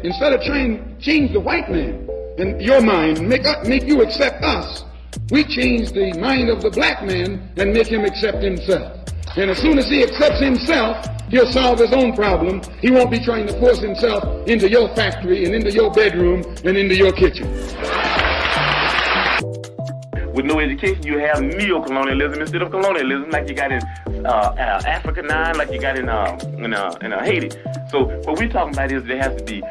Instead of trying to change the white man in your mind, make you accept us, we change the mind of the black man and make him accept himself. And as soon as he accepts himself, he'll solve his own problem. He won't be trying to force himself into your factory and into your bedroom and into your kitchen. With no education, you have neo-colonialism instead of colonialism, like you got in Africa 9, like you got in Haiti. So what we're talking about is there has to be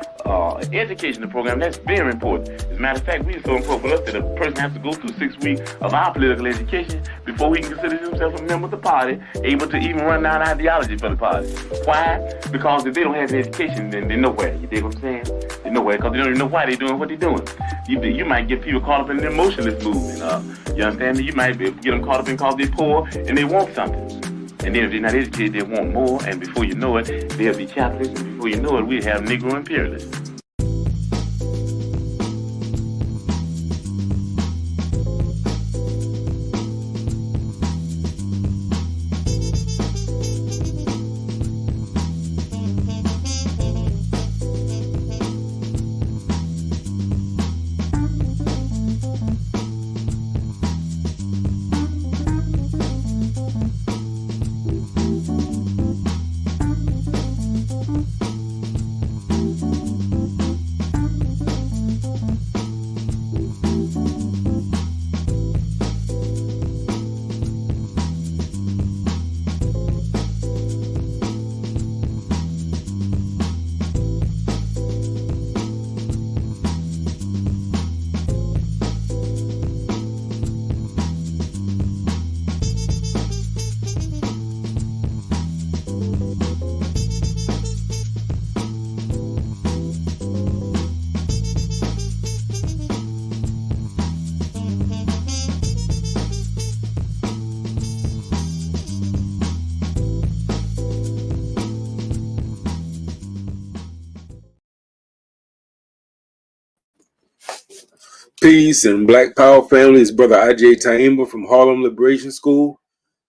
educational program. That's very important. As a matter of fact, we so important for us that a person has to go through 6 weeks of our political education before he can consider himself a member of the party, able to even run down ideology for the party. Why? Because if they don't have education, then they're nowhere. You dig what I'm saying? They're nowhere because they don't even know why they're doing what they're doing. You might get people caught up in an emotionless movement. You understand me? You might get them caught up in because they're poor and they want something. And then if they're not educated, they want more. And before you know it, they'll be capitalist. And before you know it, we have Negro imperialists. Peace and Black Power family. It's Brother Agyei Tyehimba from Harlem Liberation School,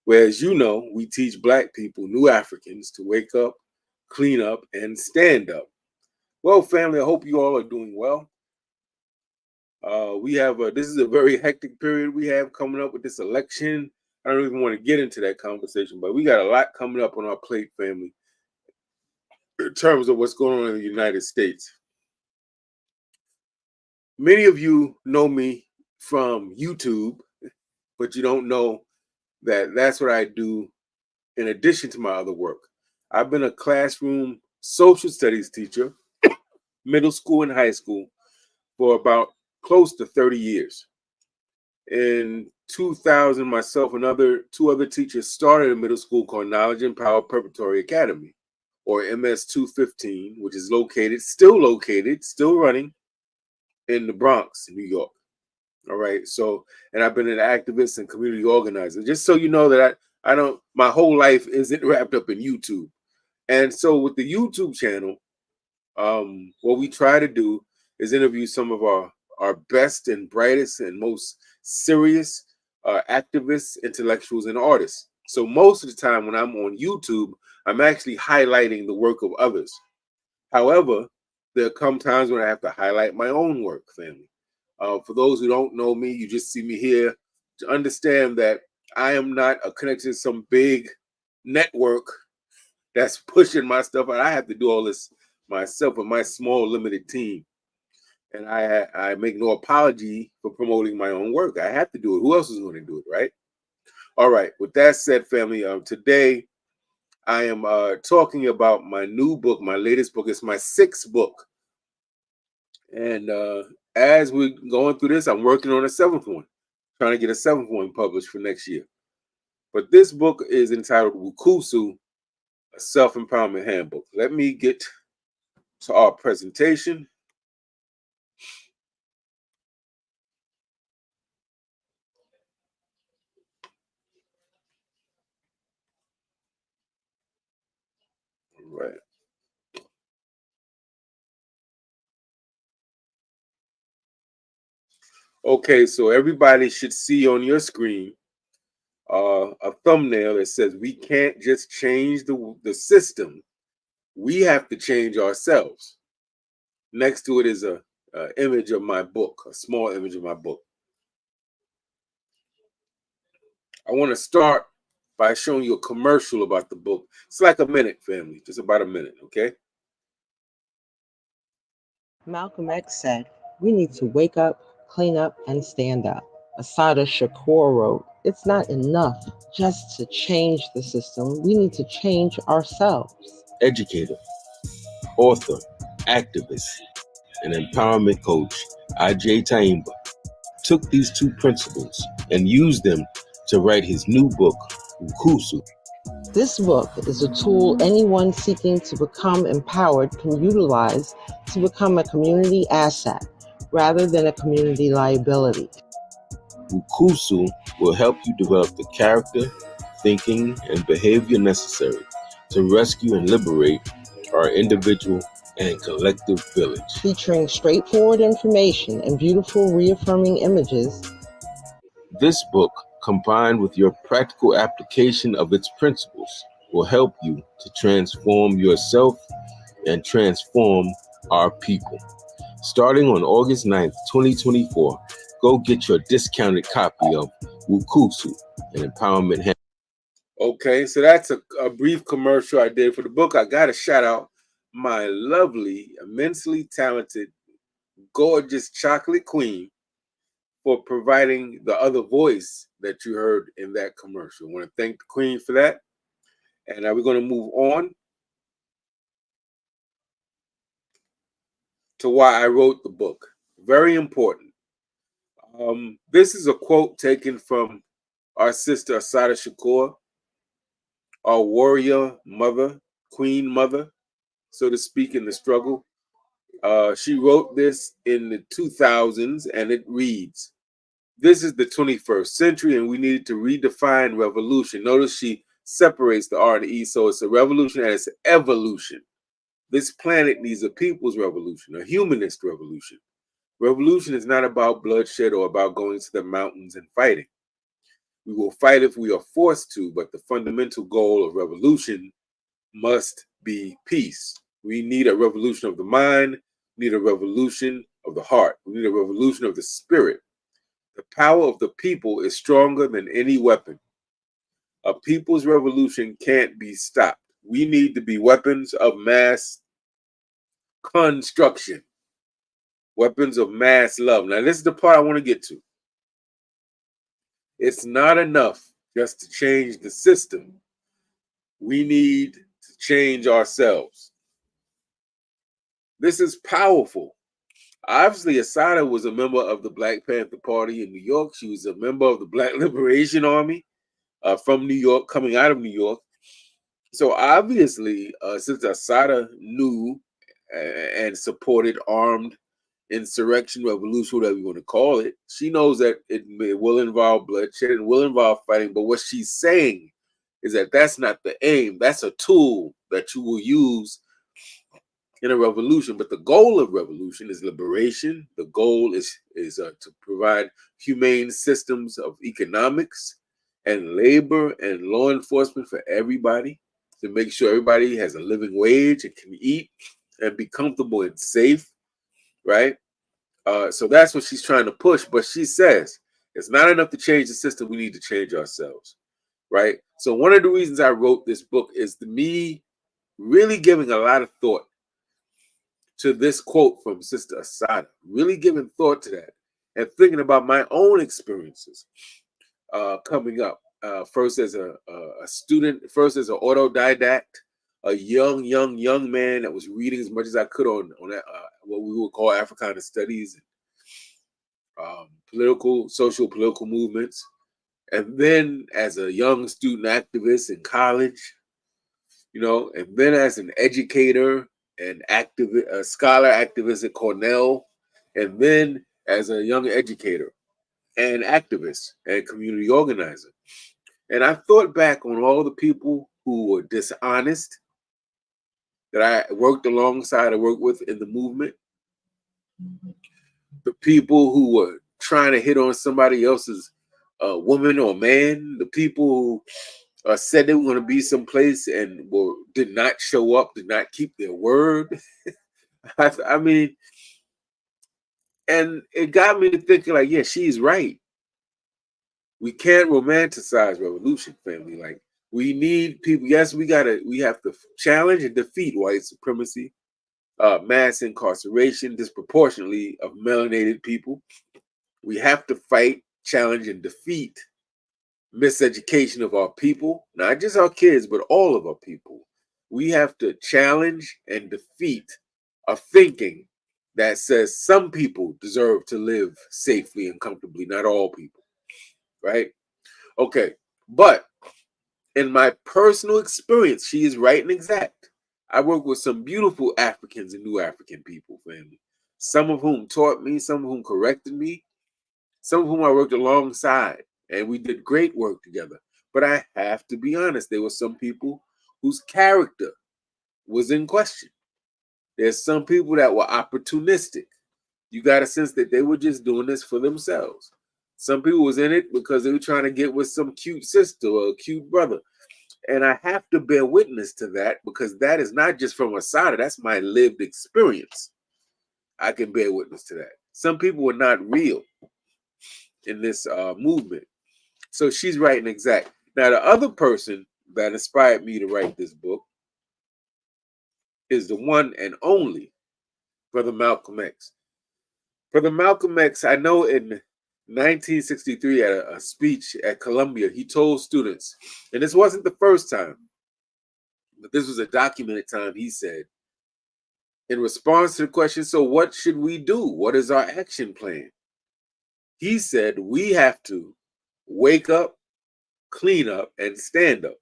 where, as you know, we teach Black people, new Africans, to wake up, clean up, and stand up. Well, family, I hope you all are doing well. This is a very hectic period we have coming up with this election. I don't even want to get into that conversation, but we got a lot coming up on our plate, family, in terms of what's going on in the United States. Many of you know me from YouTube, but you don't know that that's what I do in addition to my other work. I've been a classroom social studies teacher, middle school and high school, for about close to 30 years. In 2000, myself and two other teachers started a middle school called Knowledge and Power Preparatory Academy, or MS 215, which is still running in the Bronx, New York. All right. So, and I've been an activist and community organizer, just so you know that my whole life isn't wrapped up in YouTube. And so with the YouTube channel, what we try to do is interview some of our best and brightest and most serious activists, intellectuals, and artists. So most of the time when I'm on YouTube, I'm actually highlighting the work of others. However, there come times when I have to highlight my own work, family. For those who don't know me, you just see me here to understand that I am not connected to some big network that's pushing my stuff. And I have to do all this myself with my small, limited team. And I make no apology for promoting my own work. I have to do it. Who else is going to do it, right? All right. With that said, family, today I am talking about my new book, my latest book. It's my 6th book. And as we're going through this, I'm working on a 7th one, trying to get a 7th one published for next year. But this book is entitled WUCUSU, a Self-Empowerment Handbook. Let me get to our presentation. All right. Okay, so everybody should see on your screen a thumbnail that says we can't just change the system. We have to change ourselves. Next to it is a image of my book, a small image of my book. I want to start by showing you a commercial about the book. It's like a minute, family, just about a minute, okay? Malcolm X said, "We need to wake up, clean up, and stand up." Asada Shakur wrote, "It's not enough just to change the system. We need to change ourselves." Educator, author, activist, and empowerment coach Agyei Tyehimba took these two principles and used them to write his new book, WUCUSU. This book is a tool anyone seeking to become empowered can utilize to become a community asset rather than a community liability. WUCUSU will help you develop the character, thinking, and behavior necessary to rescue and liberate our individual and collective village. Featuring straightforward information and beautiful reaffirming images, this book, combined with your practical application of its principles, will help you to transform yourself and transform our people. Starting on August 9th, 2024, go get your discounted copy of WUCUSU, an empowerment handbook. Okay, so that's a brief commercial I did for the book. I got to shout out my lovely, immensely talented, gorgeous chocolate queen for providing the other voice that you heard in that commercial. I want to thank the queen for that. And now we're going to move on to why I wrote the book. Very important. This is a quote taken from our sister Asada Shakur, our warrior mother, queen mother, so to speak, in the struggle. She wrote this in the 2000s, and it reads, "This is the 21st century, and we needed to redefine revolution." Notice she separates the R and E, so it's a revolution and it's evolution. This planet needs a people's revolution, a humanist revolution. Revolution is not about bloodshed or about going to the mountains and fighting. We will fight if we are forced to, but the fundamental goal of revolution must be peace. We need a revolution of the mind, we need a revolution of the heart, we need a revolution of the spirit. The power of the people is stronger than any weapon. A people's revolution can't be stopped. We need to be weapons of mass construction, weapons of mass love. Now, this is the part I want to get to. It's not enough just to change the system. We need to change ourselves. This is powerful. Obviously, Asada was a member of the Black Panther Party in New York. She was a member of the Black Liberation Army from New York, coming out of New York. So obviously, since Asada knew and supported armed insurrection, revolution, whatever you want to call it, she knows that it will involve bloodshed and will involve fighting. But what she's saying is that that's not the aim. That's a tool that you will use in a revolution. But the goal of revolution is liberation. The goal is to provide humane systems of economics and labor and law enforcement for everybody, to make sure everybody has a living wage and can eat and be comfortable and safe, right? So that's what she's trying to push. But she says it's not enough to change the system. We need to change ourselves, right? So one of the reasons I wrote this book is me really giving a lot of thought to this quote from Sister Asada, really giving thought to that and thinking about my own experiences coming up. First as a student, first as an autodidact, a young man that was reading as much as I could on what we would call Africana studies, social political movements. And then as a young student activist in college, and then as an educator and activist, a scholar activist at Cornell, and then as a young educator and activist and community organizer. And I thought back on all the people who were dishonest that I worked alongside, I worked with in the movement. The people who were trying to hit on somebody else's woman or man. The people who said they were going to be someplace and did not show up, did not keep their word. I mean, and it got me to thinking, like, yeah, she's right. We can't romanticize revolution, family. Like, we need people. Yes, we have to challenge and defeat white supremacy, mass incarceration disproportionately of melanated people. We have to fight, challenge, and defeat miseducation of our people, not just our kids, but all of our people. We have to challenge and defeat a thinking that says some people deserve to live safely and comfortably, not all people, right? Okay, but in my personal experience, she is right and exact. I work with some beautiful Africans and New African people, family. Some of whom taught me, some of whom corrected me, some of whom I worked alongside, and we did great work together. But I have to be honest, there were some people whose character was in question. There's some people that were opportunistic. You got a sense that they were just doing this for themselves. Some people was in it because they were trying to get with some cute sister or a cute brother. And I have to bear witness to that because that is not just from Asada, that's my lived experience. I can bear witness to that. Some people were not real in this movement. So she's right and exact. Now, the other person that inspired me to write this book is the one and only Brother Malcolm X. Brother Malcolm X, I know in 1963 at a speech at Columbia, he told students, and this wasn't the first time, but this was a documented time, he said, in response to the question, so what should we do? What is our action plan? He said, we have to wake up, clean up, and stand up.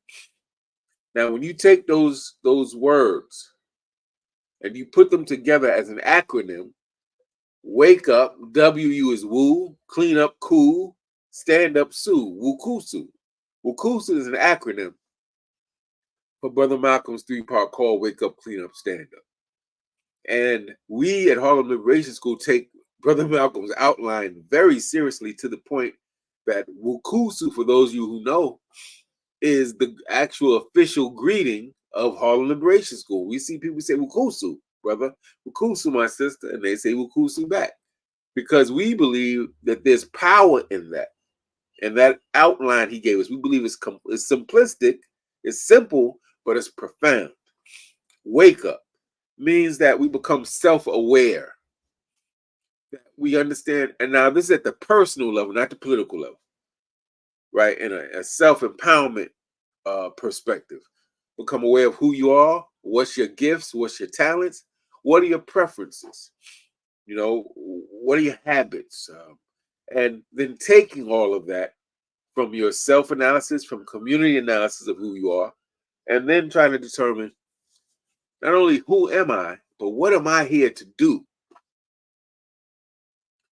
Now, when you take those words and you put them together as an acronym, wake up, W is woo, clean up, cool, stand up, sue, WUCUSU. WUCUSU is an acronym for Brother Malcolm's three-part call, wake up, clean up, stand up. And we at Harlem Liberation School take Brother Malcolm's outline very seriously to the point that WUCUSU, for those of you who know, is the actual official greeting of Harlem Liberation School. We see people say WUCUSU, brother, WUCUSU, my sister, and they say WUCUSU back. Because we believe that there's power in that. And that outline he gave us, we believe it's simplistic, it's simple, but it's profound. Wake up means that we become self-aware. That we understand, and now this is at the personal level, not the political level, right? In a self-empowerment perspective. Become aware of who you are, what's your gifts, what's your talents, what are your preferences, you know, what are your habits, and then taking all of that from your self-analysis, from community analysis of who you are, and then trying to determine not only who am I, but what am I here to do?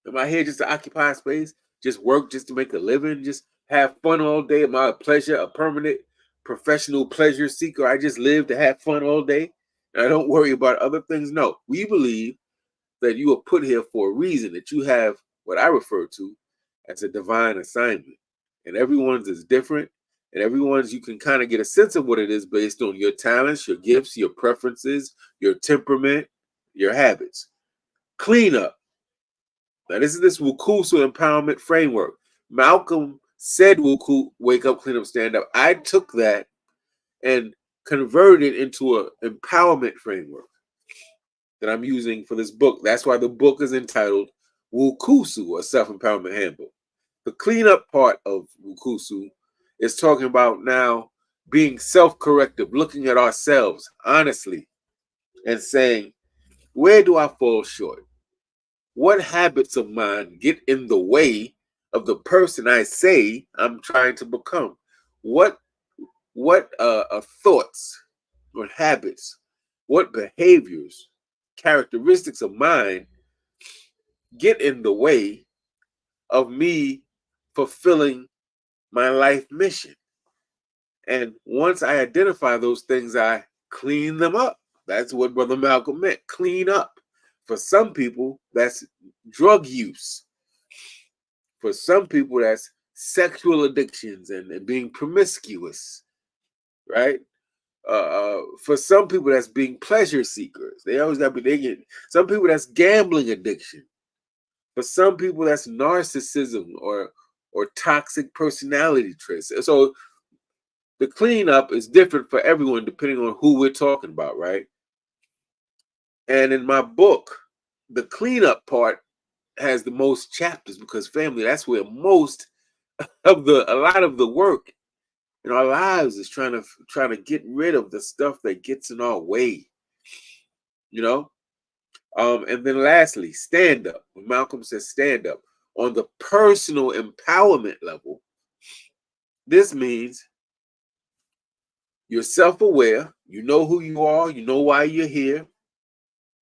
Am I here just to occupy space, just work, just to make a living, just have fun all day? Am I a pleasure, a permanent professional pleasure seeker? I just live to have fun all day and I don't worry about other things? No, we believe that you are put here for a reason, that you have what I refer to as a divine assignment. And everyone's is different, and everyone's, you can kind of get a sense of what it is based on your talents, your gifts, your preferences, your temperament, your habits. Clean up. Now, this is this WUCUSU empowerment framework. Malcolm said WUCU, wake up, clean up, stand up. I took that and converted it into an empowerment framework that I'm using for this book. That's why the book is entitled WUCUSU, a Self-Empowerment Handbook. The cleanup part of WUCUSU is talking about now being self-corrective, looking at ourselves honestly and saying, where do I fall short? What habits of mine get in the way of the person I say I'm trying to become? What thoughts or habits, what behaviors, characteristics of mine get in the way of me fulfilling my life mission? And once I identify those things, I clean them up. That's what Brother Malcolm meant, clean up. For some people, that's drug use. For some people, that's sexual addictions and being promiscuous, right? For some people, that's being pleasure seekers. They always got to be thinking. Some people, that's gambling addiction. For some people, that's narcissism or toxic personality traits. So the cleanup is different for everyone depending on who we're talking about, right? And in my book, the cleanup part has the most chapters because, family, that's where most of a lot of the work in our lives is trying to get rid of the stuff that gets in our way, you know. And then lastly, stand up. When Malcolm says stand up on the personal empowerment level, this means you're self-aware, you know who you are, you know why you're here,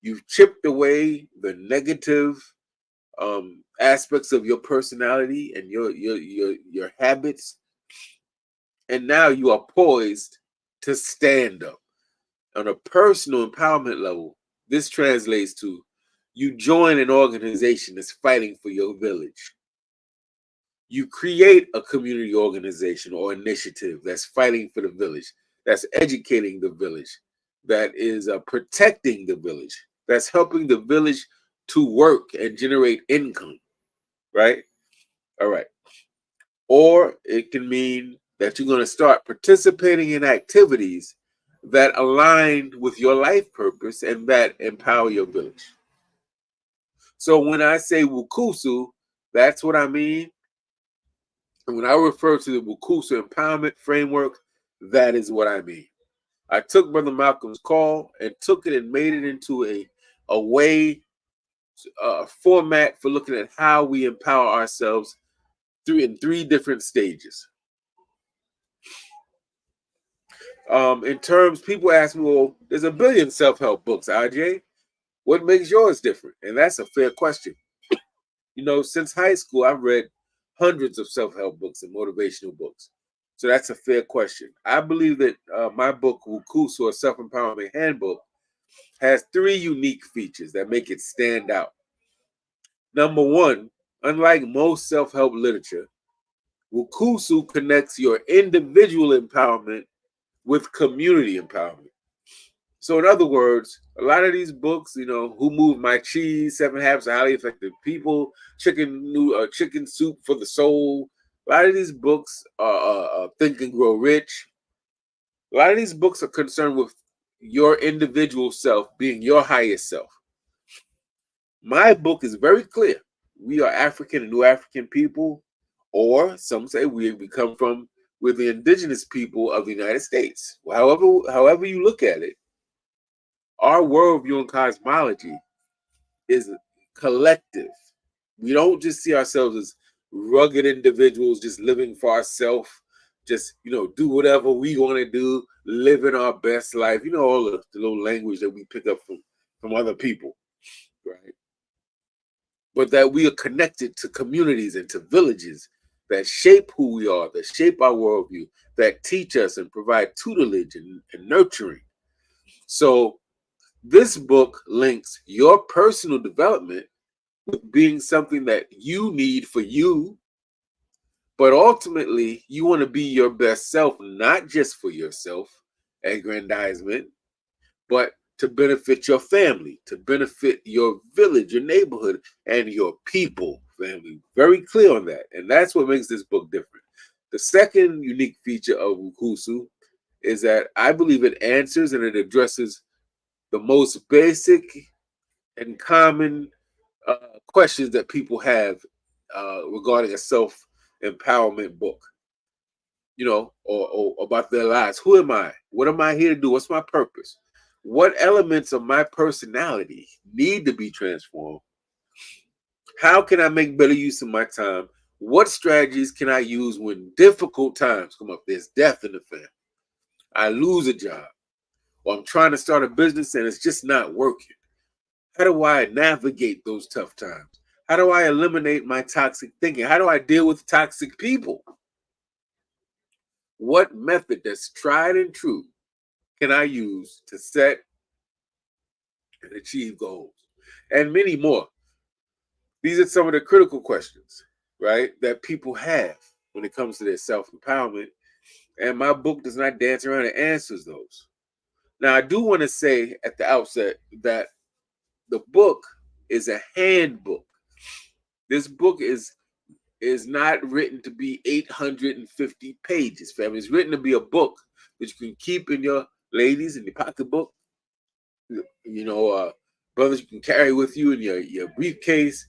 you've chipped away the negative aspects of your personality and your habits, and now you are poised to stand up. On a personal empowerment level, this translates to you join an organization that's fighting for your village. You create a community organization or initiative that's fighting for the village, that's educating the village, that is protecting the village, that's helping the village to work and generate income, right? All right. Or it can mean that you're going to start participating in activities that align with your life purpose and that empower your village. So when I say WUCUSU, that's what I mean. And when I refer to the WUCUSU empowerment framework, that is what I mean. I took Brother Malcolm's call and took it and made it into a way, a format for looking at how we empower ourselves in three different stages. In terms, people ask me, well, there's a billion self-help books, Agyei. What makes yours different? And that's a fair question. You know, since high school, I've read hundreds of self-help books and motivational books. So that's a fair question. I believe that my book, WUCUSU, or Self-Empowerment Handbook, has three unique features that make it stand out. Number one, unlike most self-help literature, WUCUSU connects your individual empowerment with community empowerment. So in other words, a lot of these books, you know, Who Moved My Cheese, 7 Habits of Highly Effective People, Chicken Soup for the Soul. A lot of these books are Think and Grow Rich. A lot of these books are concerned with your individual self being your highest self. My book is very clear. We are African and New African people, or some say we're the indigenous people of the United States. However you look at it, our worldview and cosmology is collective. We don't just see ourselves as rugged individuals just living for ourselves, just, you know, do whatever we want to do, living our best life. You know, all the little language that we pick up from other people, right? But that we are connected to communities and to villages that shape who we are, that shape our worldview, that teach us and provide tutelage and nurturing. So this book links your personal development with being something that you need for you, but ultimately you want to be your best self, not just for yourself, aggrandizement, but to benefit your family, to benefit your village, your neighborhood, and your people, family. Very clear on that. And that's what makes this book different. The second unique feature of WUCUSU is that I believe it answers and it addresses the most basic and common questions that people have regarding a self-empowerment book, you know, or about their lives. Who am I? What am I here to do? What's my purpose? What elements of my personality need to be transformed? How can I make better use of my time? What strategies can I use when difficult times come up? There's death in the family. I lose a job. Or I'm trying to start a business and it's just not working. How do I navigate those tough times? How do I eliminate my toxic thinking? How do I deal with toxic people? What method that's tried and true can I use to set and achieve goals? And many more. These are some of the critical questions, right, that people have when it comes to their self-empowerment. And my book does not dance around and answers those. Now, I do want to say at the outset that the book is a handbook. This book is not written to be 850 pages, family. It's written to be a book that you can keep in your ladies in your pocketbook. Brothers, you can carry with you in your briefcase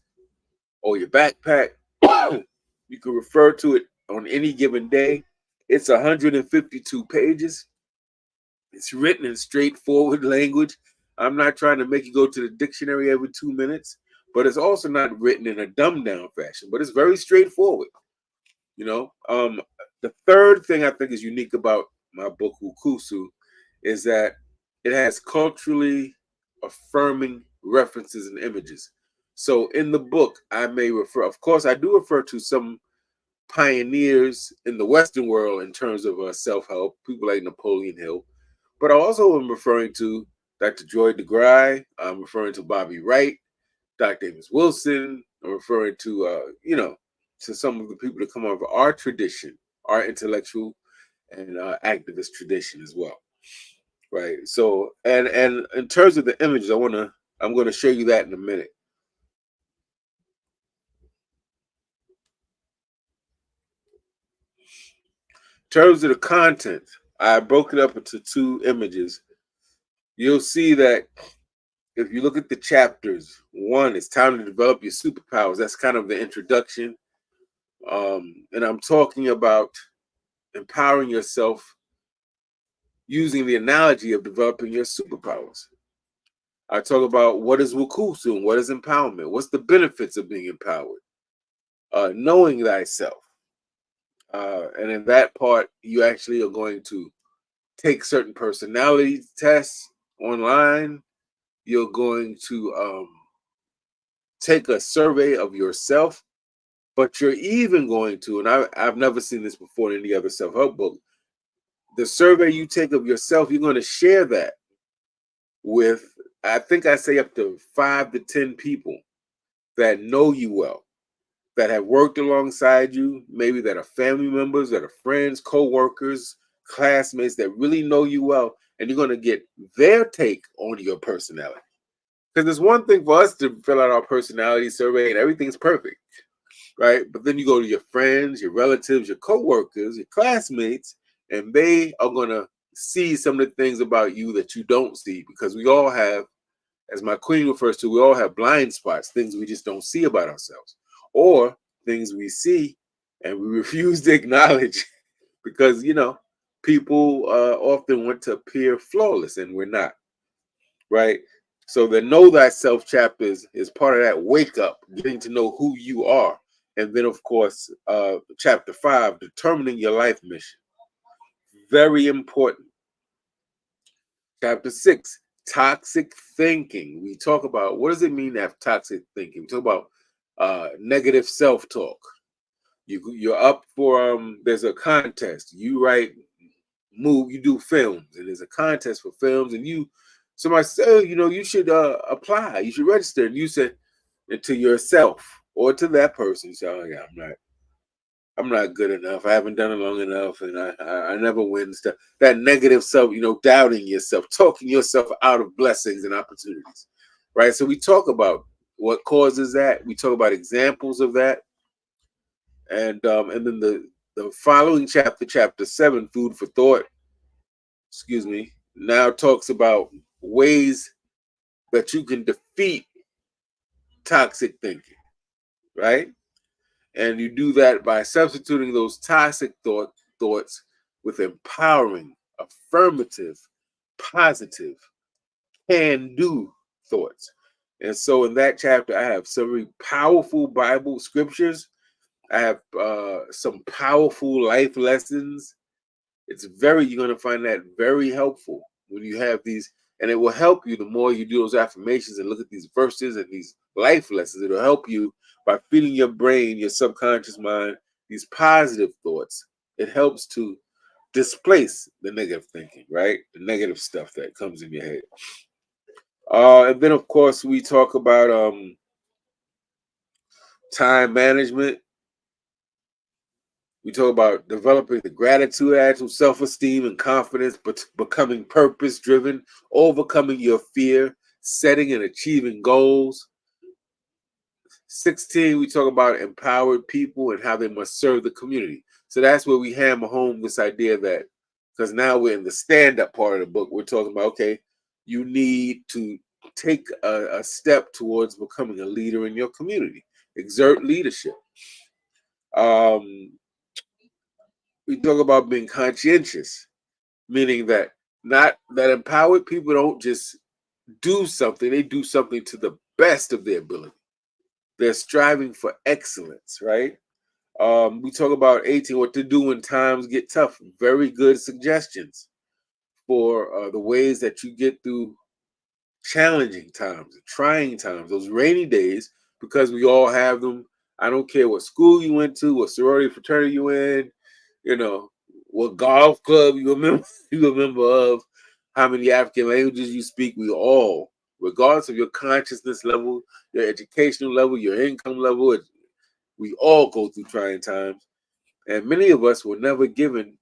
or your backpack. You can refer to it on any given day. It's 152 pages. It's written in straightforward language. I'm not trying to make you go to the dictionary every 2 minutes, but it's also not written in a dumbed down fashion, but it's very straightforward. The third thing I think is unique about my book, WUCUSU, is that it has culturally affirming references and images. So in the book, I may refer, of course, I do refer to some pioneers in the Western world in terms of self-help, people like Napoleon Hill, but I also am referring to Dr. Joy DeGruy. I'm referring to Bobby Wright, Dr. Amos Wilson. I'm referring to, to some of the people that come out of our tradition, our intellectual and activist tradition as well, right? So, and in terms of the images, I'm going to show you that in a minute. In terms of the content, I broke it up into 2 images. You'll see that if you look at the chapters, 1, it's time to develop your superpowers. That's kind of the introduction. And I'm talking about empowering yourself using the analogy of developing your superpowers. I talk about what is WUCUSU and what is empowerment. What's the benefits of being empowered? Knowing thyself. And in that part, you actually are going to take certain personality tests online. You're going to take a survey of yourself, but you're even going to, and I've never seen this before in any other self-help book, the survey you take of yourself, you're going to share that with, I think I say up to 5 to 10 people that know you well, that have worked alongside you, maybe that are family members, that are friends, co-workers, classmates that really know you well, and you're going to get their take on your personality. Because it's one thing for us to fill out our personality survey and everything's perfect, right? But then you go to your friends, your relatives, your co-workers, your classmates, and they are going to see some of the things about you that you don't see, because we all have, as my queen refers to, we all have blind spots, things we just don't see about ourselves, or things we see and we refuse to acknowledge because, people often want to appear flawless and we're not, right? So the Know Thyself chapter is part of that wake up, getting to know who you are. And then, of course, chapter 5, determining your life mission. Very important. Chapter 6, toxic thinking. We talk about what does it mean to have toxic thinking. We talk about negative self-talk. You're up for there's a contest. You you do films, and there's a contest for films, and somebody said, oh, you should apply, you should register, and you said to yourself or to that person, you say, oh yeah, I'm not good enough. I haven't done it long enough, and I never win stuff. That negative self, doubting yourself, talking yourself out of blessings and opportunities, right? So we talk about what causes that. We talk about examples of that, and then the following chapter, chapter 7, food for thought. Now talks about ways that you can defeat toxic thinking, right? And you do that by substituting those toxic thoughts with empowering, affirmative, positive, can-do thoughts. And so in that chapter, I have some very powerful Bible scriptures. I have some powerful life lessons. You're going to find that very helpful when you have these, and it will help you the more you do those affirmations and look at these verses and these life lessons. It'll help you by feeding your brain, your subconscious mind, these positive thoughts. It helps to displace the negative thinking, right? The negative stuff that comes in your head. And then, of course, we talk about time management. We talk about developing the gratitude attitude, self-esteem and confidence, but becoming purpose-driven, overcoming your fear, setting and achieving goals. 16, we talk about empowered people and how they must serve the community. So that's where we hammer home this idea that, because now we're in the stand-up part of the book, we're talking about, okay, you need to take a step towards becoming a leader in your community. Exert leadership. We talk about being conscientious, meaning that not that empowered people don't just do something, they do something to the best of their ability. They're striving for excellence, right? We talk about 18, what to do when times get tough. Very good suggestions for the ways that you get through challenging times, trying times, those rainy days, because we all have them. I don't care what school you went to, what sorority fraternity you in, you know, what golf club you remember, you remember of, how many African languages you speak. We all, regardless of your consciousness level, your educational level, your income level, we all go through trying times. And many of us were never given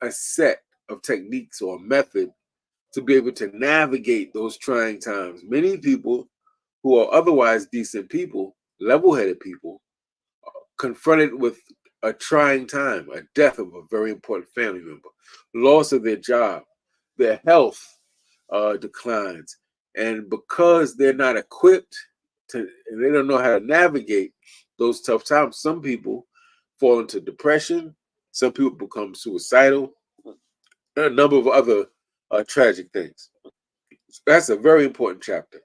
a set of techniques or a method to be able to navigate those trying times. Many people who are otherwise decent people, level-headed people, confronted with a trying time, a death of a very important family member, loss of their job, their health declines. And because they're not equipped to, and they don't know how to navigate those tough times, some people fall into depression, some people become suicidal, and a number of other tragic things. That's a very important chapter.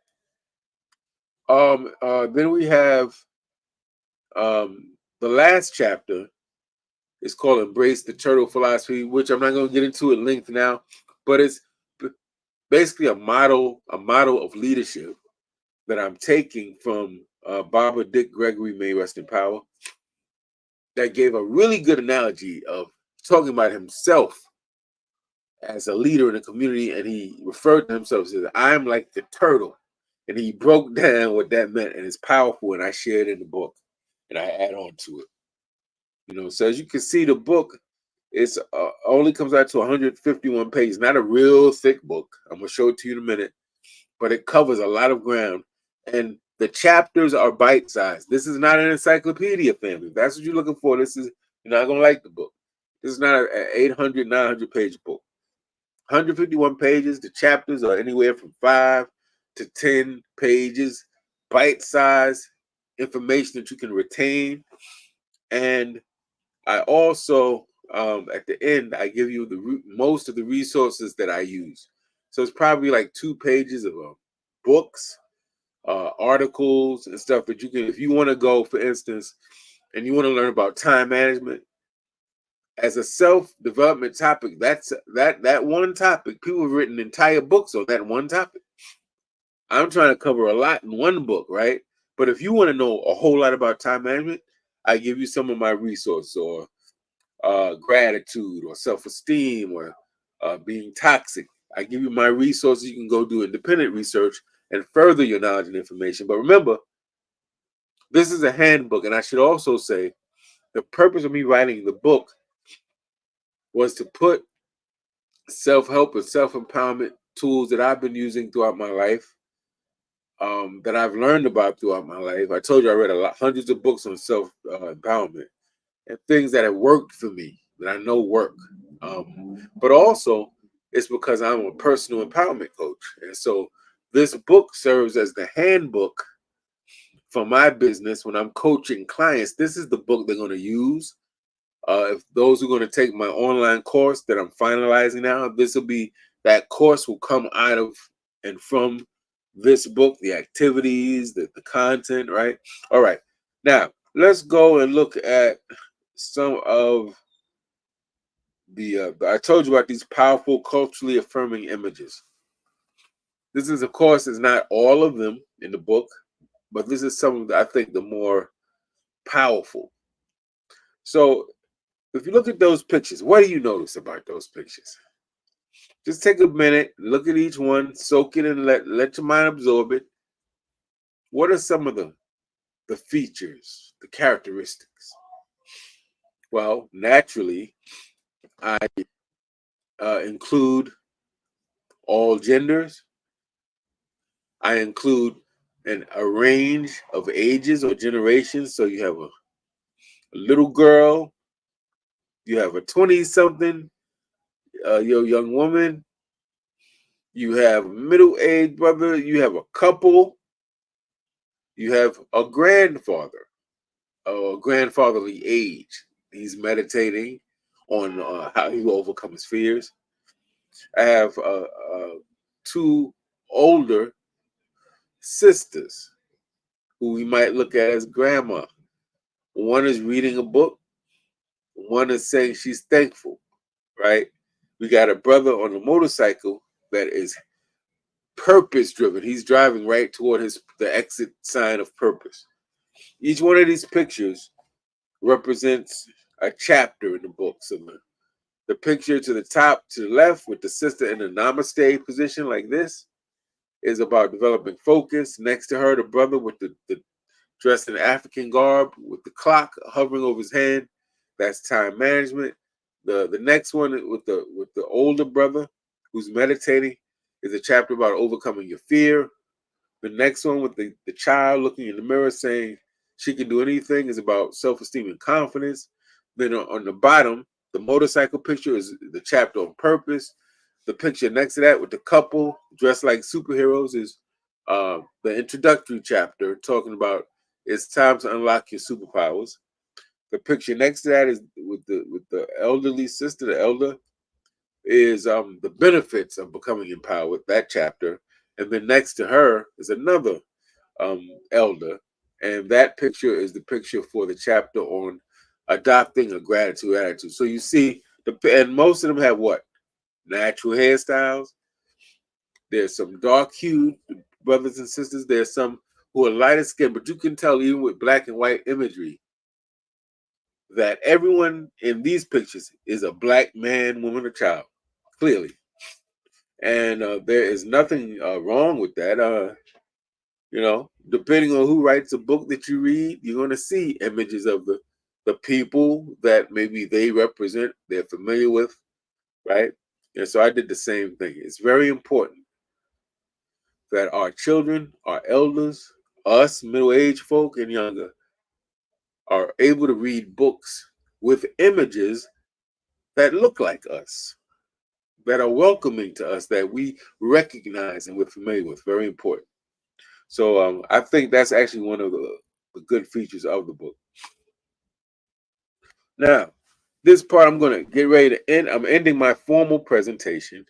Then we have the last chapter is called Embrace the Turtle Philosophy, which I'm not going to get into at length now, but it's basically a model of leadership that I'm taking from Barbara Dick Gregory, may rest in power, that gave a really good analogy of talking about himself as a leader in the community, and he referred to himself as, I'm like the turtle. And he broke down what that meant, and it's powerful, and I shared in the book, and I add on to it. You know, so as you can see, the book is only comes out to 151 pages, not a real thick book. I'm going to show it to you in a minute, but it covers a lot of ground, and the chapters are bite-sized. This is not an encyclopedia, family. If that's what you're looking for, you're not going to like the book. This is not an 800, 900-page book. 151 pages. The chapters are anywhere from 5 to 10 pages, bite-sized information that you can retain. And I also, at the end, I give you most of the resources that I use. So it's probably like 2 pages of books, articles, and stuff that you can, if you want to go, for instance, and you want to learn about time management as a self-development topic. That's that one topic. People have written entire books on that one topic. I'm trying to cover a lot in one book, right? But if you want to know a whole lot about time management, I give you some of my resources, or gratitude, or self-esteem, or being toxic. I give you my resources. You can go do independent research and further your knowledge and information. But remember, this is a handbook. And I should also say, the purpose of me writing the book was to put self-help and self-empowerment tools that I've been using throughout my life, that I've learned about throughout my life. I told you I read hundreds of books on self-empowerment, and things that have worked for me, that I know work. But also, it's because I'm a personal empowerment coach. And so this book serves as the handbook for my business when I'm coaching clients. This is the book they're going to use. If those who are going to take my online course that I'm finalizing now, that course will come out of and from this book, the activities, the content, right? All right. Now, let's go and look at some of I told you about these powerful, culturally affirming images. This is, of course, is not all of them in the book, but this is some of I think the more powerful. So if you look at those pictures, what do you notice about those pictures? Just take a minute, look at each one, soak it in, let your mind absorb it. What are some of the features, the characteristics? Well, naturally, I include all genders. I include a range of ages or generations. So you have a little girl, you have a 20-something, your young woman, you have a middle-aged brother, you have a couple, you have a grandfather, a grandfatherly age. He's meditating on how he will overcome his fears. I have two older sisters who we might look at as grandma. One is reading a book, one is saying she's thankful, right? We got a brother on a motorcycle that is purpose driven. He's driving right toward the exit sign of purpose. Each one of these pictures represents a chapter in the book. So the picture to the top, to the left, with the sister in the namaste position like this, is about developing focus. Next to her, the brother with the dressed in African garb with the clock hovering over his hand, that's time management. The next one with the older brother who's meditating is a chapter about overcoming your fear. The next one with the child looking in the mirror saying she can do anything is about self-esteem and confidence. Then on the bottom, the motorcycle picture is the chapter on purpose. The picture next to that with the couple dressed like superheroes is the introductory chapter talking about it's time to unlock your superpowers. The picture next to that is with the elderly sister, the elder, is the benefits of becoming empowered, that chapter. And then next to her is another elder, and that picture is the picture for the chapter on adopting a gratitude attitude. So you see, and most of them have what? Natural hairstyles. There's some dark-hued brothers and sisters. There's some who are lighter skinned, but you can tell even with black and white imagery that everyone in these pictures is a black man, woman, or child, clearly. And there is nothing wrong with that. Depending on who writes a book that you read, you're going to see images of the people that maybe they represent, they're familiar with, right? And so I did the same thing. It's very important that our children, our elders, us, middle-aged folk and younger, are able to read books with images that look like us, that are welcoming to us, that we recognize and we're familiar with. Very important. So I think that's actually one of the good features of the book. Now, this part I'm going to get ready to end. I'm ending my formal presentation,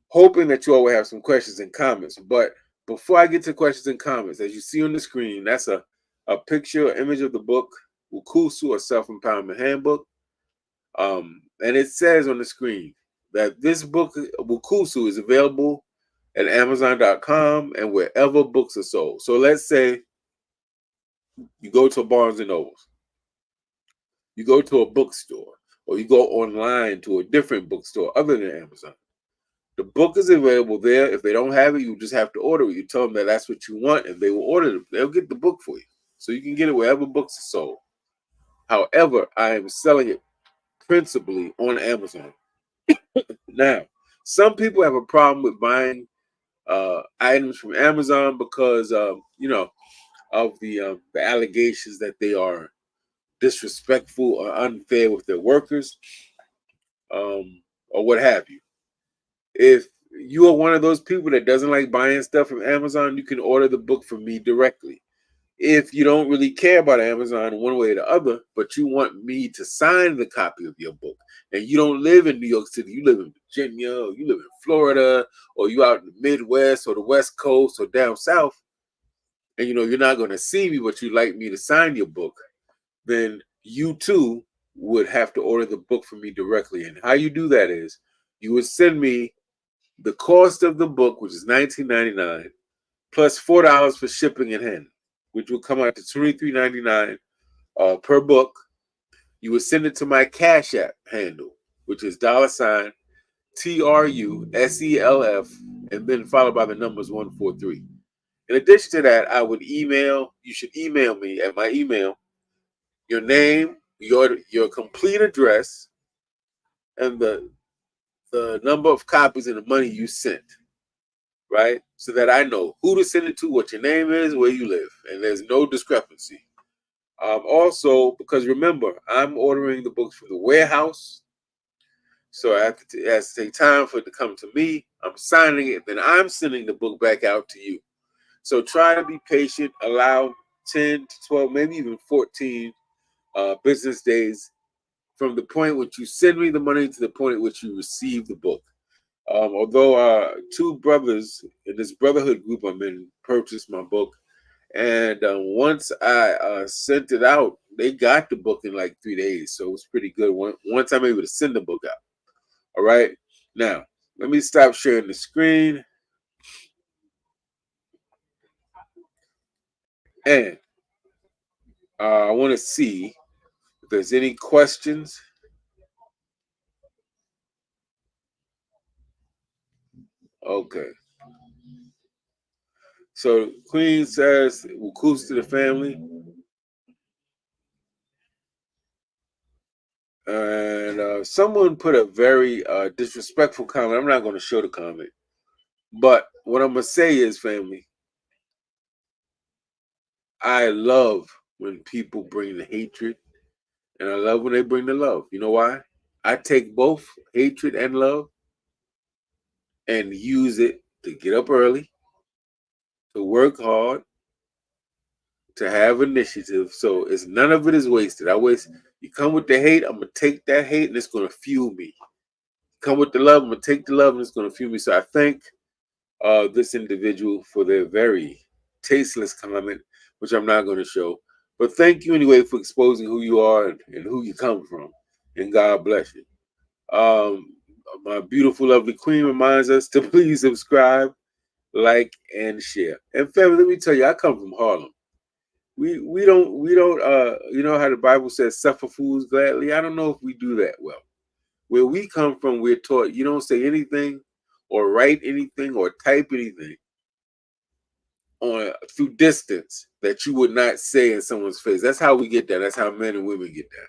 hoping that you all will have some questions and comments. But before I get to questions and comments, as you see on the screen, that's a picture, image of the book, WUCUSU, or Self-Empowerment Handbook. And it says on the screen that this book, WUCUSU, is available at Amazon.com and wherever books are sold. So let's say you go to a Barnes and Nobles, you go to a bookstore, or you go online to a different bookstore other than Amazon. The book is available there. If they don't have it, you just have to order it. You tell them that that's what you want, and they will order it. They'll get the book for you. So you can get it wherever books are sold. However, I am selling it principally on Amazon. Now, some people have a problem with buying items from Amazon because of the allegations that they are disrespectful or unfair with their workers, or what have you. If you are one of those people that doesn't like buying stuff from Amazon, you can order the book from me directly. If you don't really care about Amazon one way or the other, but you want me to sign the copy of your book, and you don't live in New York City, you live in Virginia, or you live in Florida, or you out in the Midwest or the West Coast or down south, and you're not going to see me, but you'd like me to sign your book, then you too would have to order the book from me directly. And how you do that is you would send me the cost of the book, which is $19.99, plus $4 for shipping and handling, which will come out to $23.99 per book. You would send it to my Cash App handle, which is $TRUSELF, and then followed by the numbers 143. In addition to that, you should email me at my email, your name, your complete address, and the number of copies and the money you sent, right? So that I know who to send it to, what your name is, where you live, and there's no discrepancy. Also, because remember, I'm ordering the books from the warehouse, so it has to take time for it to come to me. I'm signing it, then I'm sending the book back out to you. So try to be patient. Allow 10 to 12, maybe even 14 business days from the point which you send me the money to the point at which you receive the book. Although two brothers in this brotherhood group I'm in purchased my book, and once I sent it out, they got the book in like 3 days, so it was pretty good. Once I'm able to send the book out. All right, now let me stop sharing the screen, and I want to see if there's any questions. Okay. So Queen says, "WUCUSU to the family," and someone put a very disrespectful comment. I'm not going to show the comment, but what I'm going to say is, family, I love when people bring the hatred, and I love when they bring the love. You know why? I take both hatred and love and use it to get up early, to work hard, to have initiative. So it's none of it is wasted. You come with the hate, I'm gonna take that hate and it's gonna fuel me. Come with the love, I'm gonna take the love and it's gonna fuel me. So I thank this individual for their very tasteless comment, which I'm not gonna show. But thank you anyway for exposing who you are and who you come from. And God bless you. My beautiful, lovely queen reminds us to please subscribe, like, and share. And family, let me tell you, I come from Harlem. We don't you know how the Bible says suffer fools gladly? I don't know if we do that well. Where we come from, we're taught you don't say anything or write anything or type anything on through distance that you would not say in someone's face. That's how we get that. That's how men and women get that.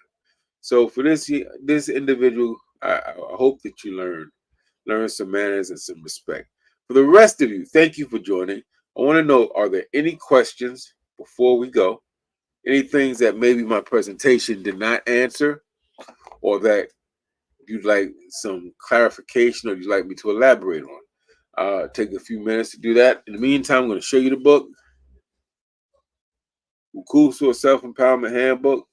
So for this individual, I hope that you learn some manners and some respect. For the rest of you, thank you for joining. I want to know, are there any questions before we go? Any things that maybe my presentation did not answer, or that you'd like some clarification or you'd like me to elaborate on? Take a few minutes to do that. In the meantime, I'm going to show you the book, WUCUSU Self-Empowerment Handbook.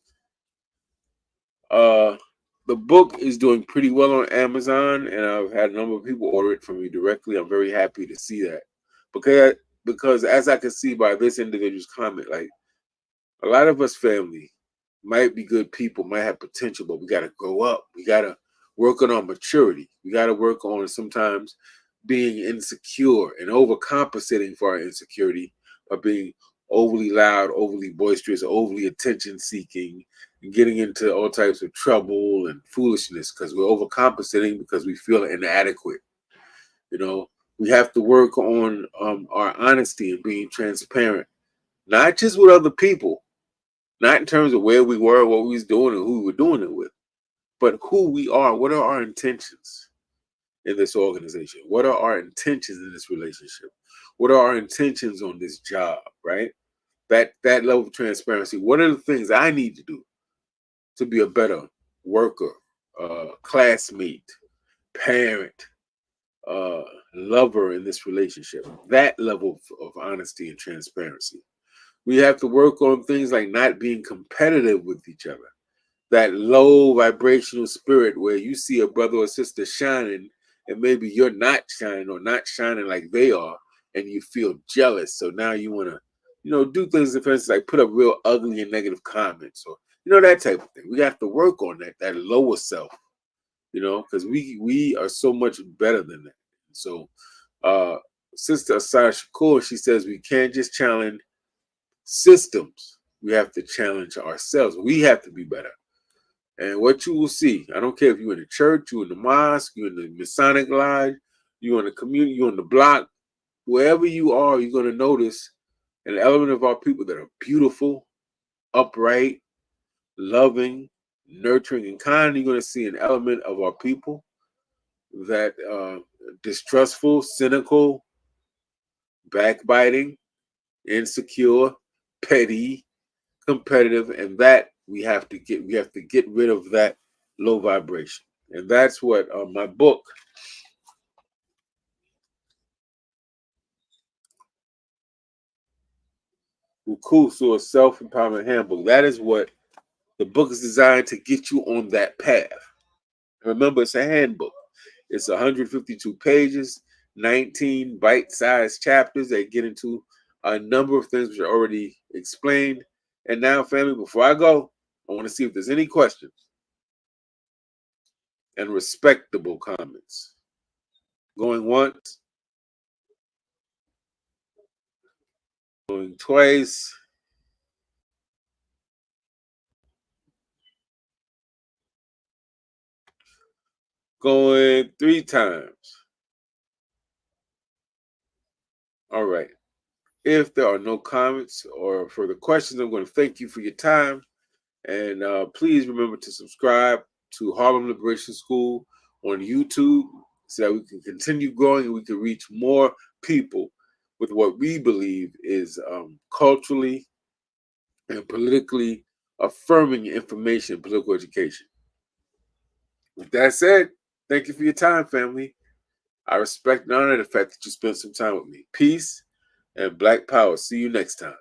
The book is doing pretty well on Amazon, and I've had a number of people order it from me directly. I'm very happy to see that, because as I can see by this individual's comment, like a lot of us family might be good people, might have potential, but we got to grow up. We got to work on our maturity. We got to work on sometimes being insecure and overcompensating for our insecurity by being overly loud, overly boisterous, overly attention seeking, and getting into all types of trouble and foolishness because we're overcompensating because we feel inadequate. You know, we have to work on our honesty and being transparent, not just with other people, not in terms of where we were, what we was doing, and who we were doing it with, but who we are. What are our intentions in this organization? What are our intentions in this relationship? What are our intentions on this job, right? That level of transparency. What are the things I need to do to be a better worker, classmate, parent, lover in this relationship? That level of honesty and transparency. We have to work on things like not being competitive with each other. That low vibrational spirit where you see a brother or sister shining and maybe you're not shining or not shining like they are, and you feel jealous. So now you want to, do things, for instance, like put up real ugly and negative comments or, that type of thing. We have to work on that lower self, because we are so much better than that. So Sister Asara Shakur, she says we can't just challenge systems. We have to challenge ourselves. We have to be better. And what you will see, I don't care if you're in the church, you're in the mosque, you're in the Masonic lodge, you're in the community, you're on the block, wherever you are, you're going to notice an element of our people that are beautiful, upright, loving, nurturing, and kind, you're going to see an element of our people that distrustful, cynical, backbiting, insecure, petty, competitive, and that we have to get rid of that low vibration. And that's what my book, WUCUSU, or Self-Empowerment Handbook, that is what the book is designed to get you on that path. Remember, it's a handbook. It's 152 pages, 19 bite-sized chapters that get into a number of things which are already explained. And now, family, before I go, I want to see if there's any questions and respectable comments. Going once, going twice. Going 3 times. All right. If there are no comments or further questions, I'm going to thank you for your time. And please remember to subscribe to Harlem Liberation School on YouTube so that we can continue growing and we can reach more people with what we believe is culturally and politically affirming information, political education. With that said, thank you for your time, family. I respect and honor the fact that you spent some time with me. Peace and Black Power. See you next time.